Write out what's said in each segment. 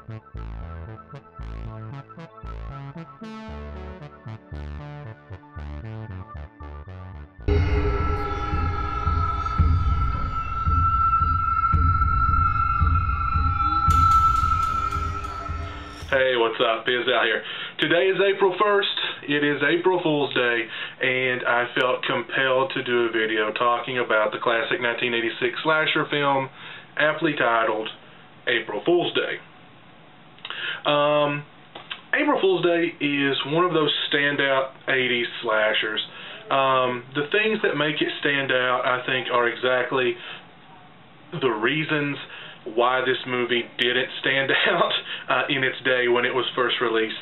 Hey, what's up? pizowell here. Today is April 1st. It is April Fool's Day, and I felt compelled to do a video talking about the classic 1986 slasher film, aptly titled April Fool's Day. April Fool's Day is one of those standout 80s slashers. The things that make it stand out, I think, are exactly the reasons why this movie didn't stand out in its day when it was first released.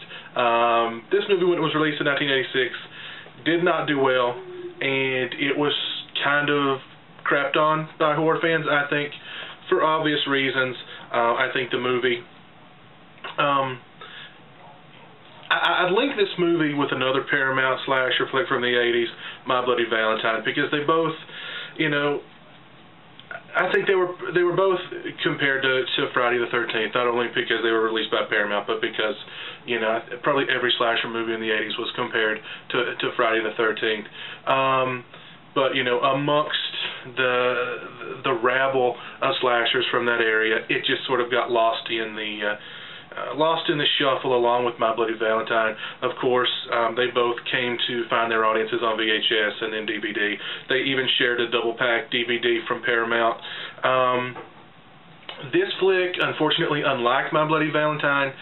This movie, when it was released in 1986, did not do well, and it was kind of crapped on by horror fans, I think, for obvious reasons. I think the movie... I'd link this movie with another Paramount slasher flick from the 80s, My Bloody Valentine, because they both, you know, I think they were both compared to Friday the 13th, not only because they were released by Paramount, but because, you know, probably every slasher movie in the 80s was compared to Friday the 13th. But, you know, amongst the rabble of slashers from that area, it just sort of got lost in the shuffle along with My Bloody Valentine. Of course, they both came to find their audiences on VHS and then DVD. They even shared a double-pack DVD from Paramount. This flick, unfortunately, unlike My Bloody Valentine,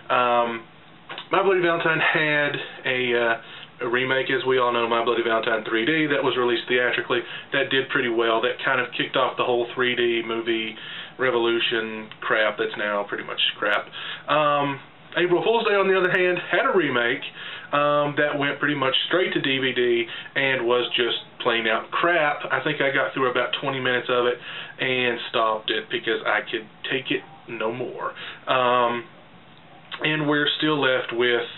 My Bloody Valentine had a remake, as we all know, My Bloody Valentine 3D, that was released theatrically. That did pretty well. That kind of kicked off the whole 3D movie revolution crap that's now pretty much crap. April Fool's Day, on the other hand, had a remake that went pretty much straight to DVD and was just plain out crap. I think I got through about 20 minutes of it and stopped it because I could take it no more. And we're still left with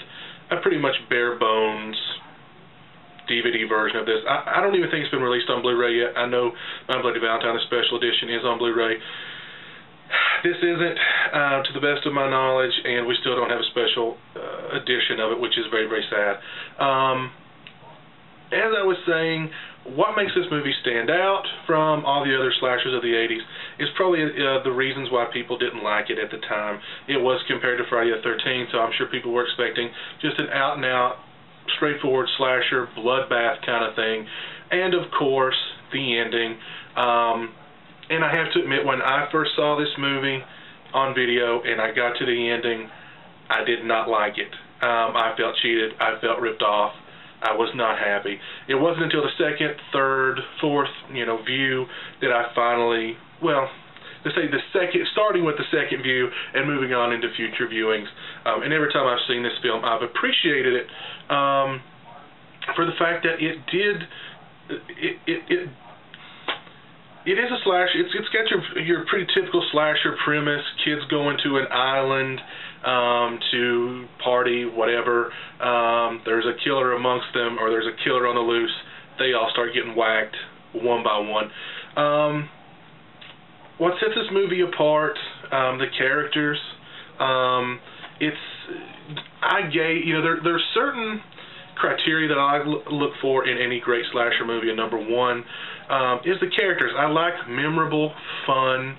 a pretty much bare bones DVD version of this. I don't even think it's been released on Blu-ray yet. I know My Bloody Valentine, the special edition, is on Blu-ray. This isn't, to the best of my knowledge, and we still don't have a special edition of it, which is very, very sad. As I was saying, what makes this movie stand out from all the other slashers of the 80s is probably the reasons why people didn't like it at the time. It was compared to Friday the 13th, so I'm sure people were expecting just an out-and-out, straightforward slasher, bloodbath kind of thing. And, of course, the ending. And I have to admit, when I first saw this movie on video and I got to the ending, I did not like it. I felt cheated. I felt ripped off. I was not happy. It wasn't until the second, third, fourth, view that I finally, well, let's say starting with the second view and moving on into future viewings. And every time I've seen this film, I've appreciated it for the fact that it is a slasher. It's got your pretty typical slasher premise. Kids going to an island to party, whatever. There's a killer amongst them, or there's a killer on the loose. They all start getting whacked one by one. What sets this movie apart, the characters. There's certain criteria that I look for in any great slasher movie, and number one is the characters. I like memorable, fun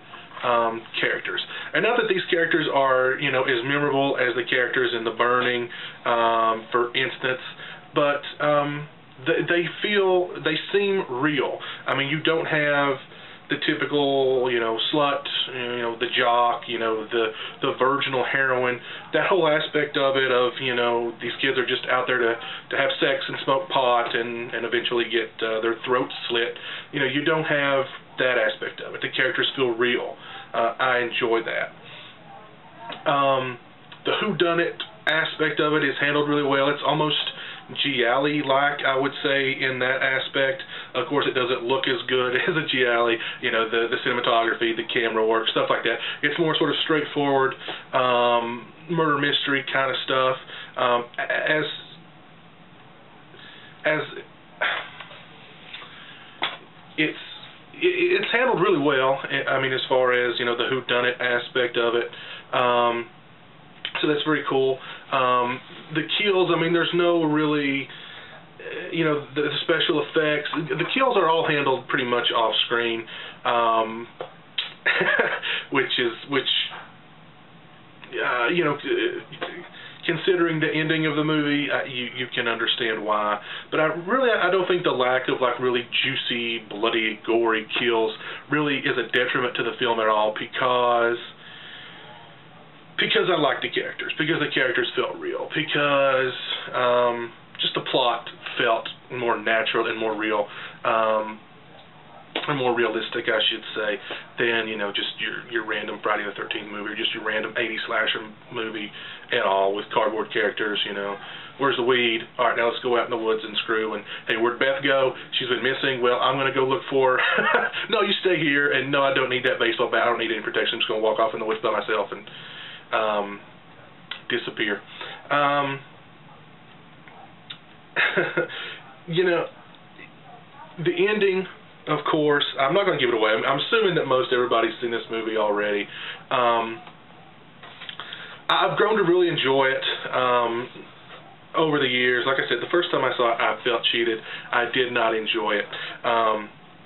characters. And not that these characters are, as memorable as the characters in The Burning, for instance, but they seem real. I mean, you don't have the typical, slut, the jock, the virginal heroine, that whole aspect of it of, these kids are just out there to have sex and smoke pot and eventually get their throats slit. You don't have that aspect of it. The characters feel real. I enjoy that. The whodunit aspect of it is handled really well. It's almost giallo-like, I would say, in that aspect. Of course, it doesn't look as good as a giallo, the cinematography, the camera work, stuff like that. It's more sort of straightforward murder mystery kind of stuff. It's handled really well. I mean, as far as the whodunit aspect of it. so that's very cool. The kills, I mean, there's no really, you know, the special effects. The kills are all handled pretty much off screen, which you know, considering the ending of the movie, you can understand why. But I don't think the lack of like really juicy, bloody, gory kills really is a detriment to the film at all, because I like the characters, because the characters felt real, because just the plot felt more natural and more real, or more realistic, I should say, than, you know, just your random Friday the 13th movie, or just your random 80s slasher movie at all with cardboard characters. You know, where's the weed? All right, now let's go out in the woods and screw. And hey, where'd Beth go? She's been missing. Well, I'm gonna go look for her. No, you stay here. And no, I don't need that baseball bat. I don't need any protection. I'm just gonna walk off in the woods by myself and disappear. You know, the ending, of course, I'm not going to give it away. I'm assuming that most everybody's seen this movie already. I've grown to really enjoy it over the years. Like I said, the first time I saw it, I felt cheated. I did not enjoy it,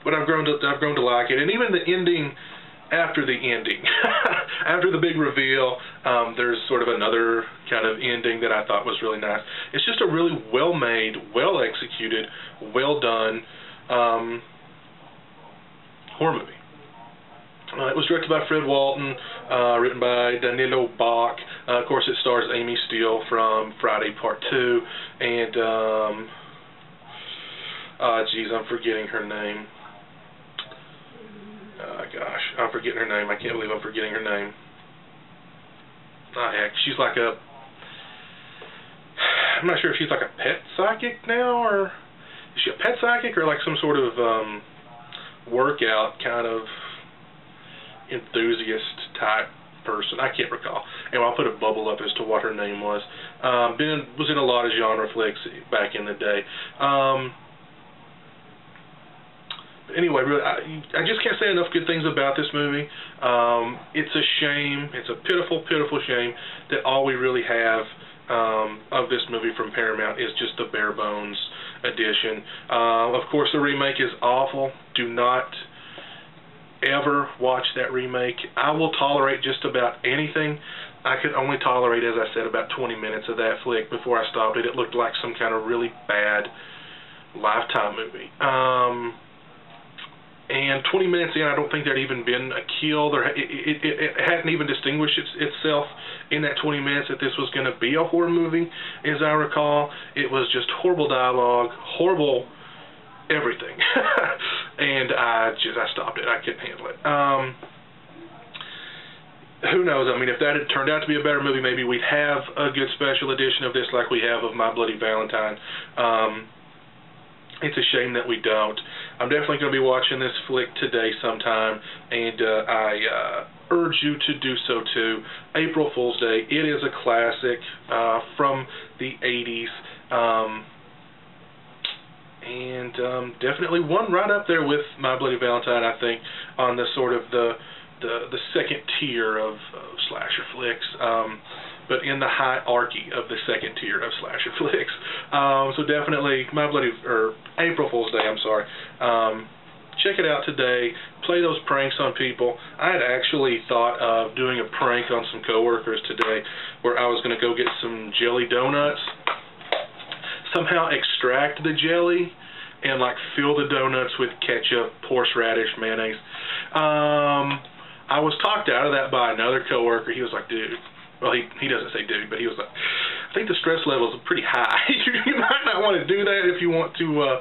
but I've grown to like it. And even the ending, after the ending, after the big reveal, there's sort of another kind of ending that I thought was really nice. It's just a really well-made, well-executed, well-done horror movie. It was directed by Fred Walton, written by Danilo Bach. Of course, it stars Amy Steele from Friday Part 2, and geez, I'm forgetting her name. Gosh, I'm forgetting her name. I can't believe I'm forgetting her name. Heck, she's like a, I'm not sure if she's like a pet psychic now, or is she a pet psychic, or like some sort of workout kind of enthusiast type person. I can't recall. Anyway, I'll put a bubble up as to what her name was. Was in a lot of genre flicks back in the day. Anyway, really, I just can't say enough good things about this movie. It's a shame. It's a pitiful, pitiful shame that all we really have of this movie from Paramount is just the bare bones edition. Of course, the remake is awful. Do not ever watch that remake. I will tolerate just about anything. I could only tolerate, as I said, about 20 minutes of that flick before I stopped it. It looked like some kind of really bad Lifetime movie. And 20 minutes in, I don't think there'd even been a kill. It hadn't even distinguished itself in that 20 minutes that this was going to be a horror movie, as I recall. It was just horrible dialogue, horrible everything. And I stopped it. I couldn't handle it. Who knows? I mean, if that had turned out to be a better movie, maybe we'd have a good special edition of this like we have of My Bloody Valentine. It's a shame that we don't. I'm definitely going to be watching this flick today sometime, and I urge you to do so too. April Fool's Day. It is a classic from the 80s, and definitely one right up there with My Bloody Valentine, I think, on the sort of the second tier of slasher flicks. But in the hierarchy of the second tier of slasher flicks. So definitely April Fool's Day, I'm sorry. Check it out today. Play those pranks on people. I had actually thought of doing a prank on some coworkers today where I was going to go get some jelly donuts, somehow extract the jelly, and like fill the donuts with ketchup, horseradish, mayonnaise. I was talked out of that by another coworker. He was like, dude, well, he doesn't say dude, but he was like, I think the stress level is pretty high. You might not want to do that if you want to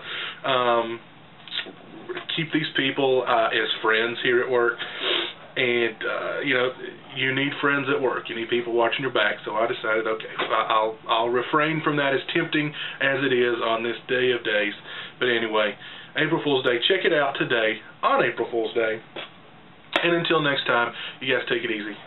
keep these people as friends here at work. And, you know, you need friends at work. You need people watching your back. So I decided, okay, I'll refrain from that, as tempting as it is on this day of days. But anyway, April Fool's Day. Check it out today on April Fool's Day. And until next time, you guys take it easy.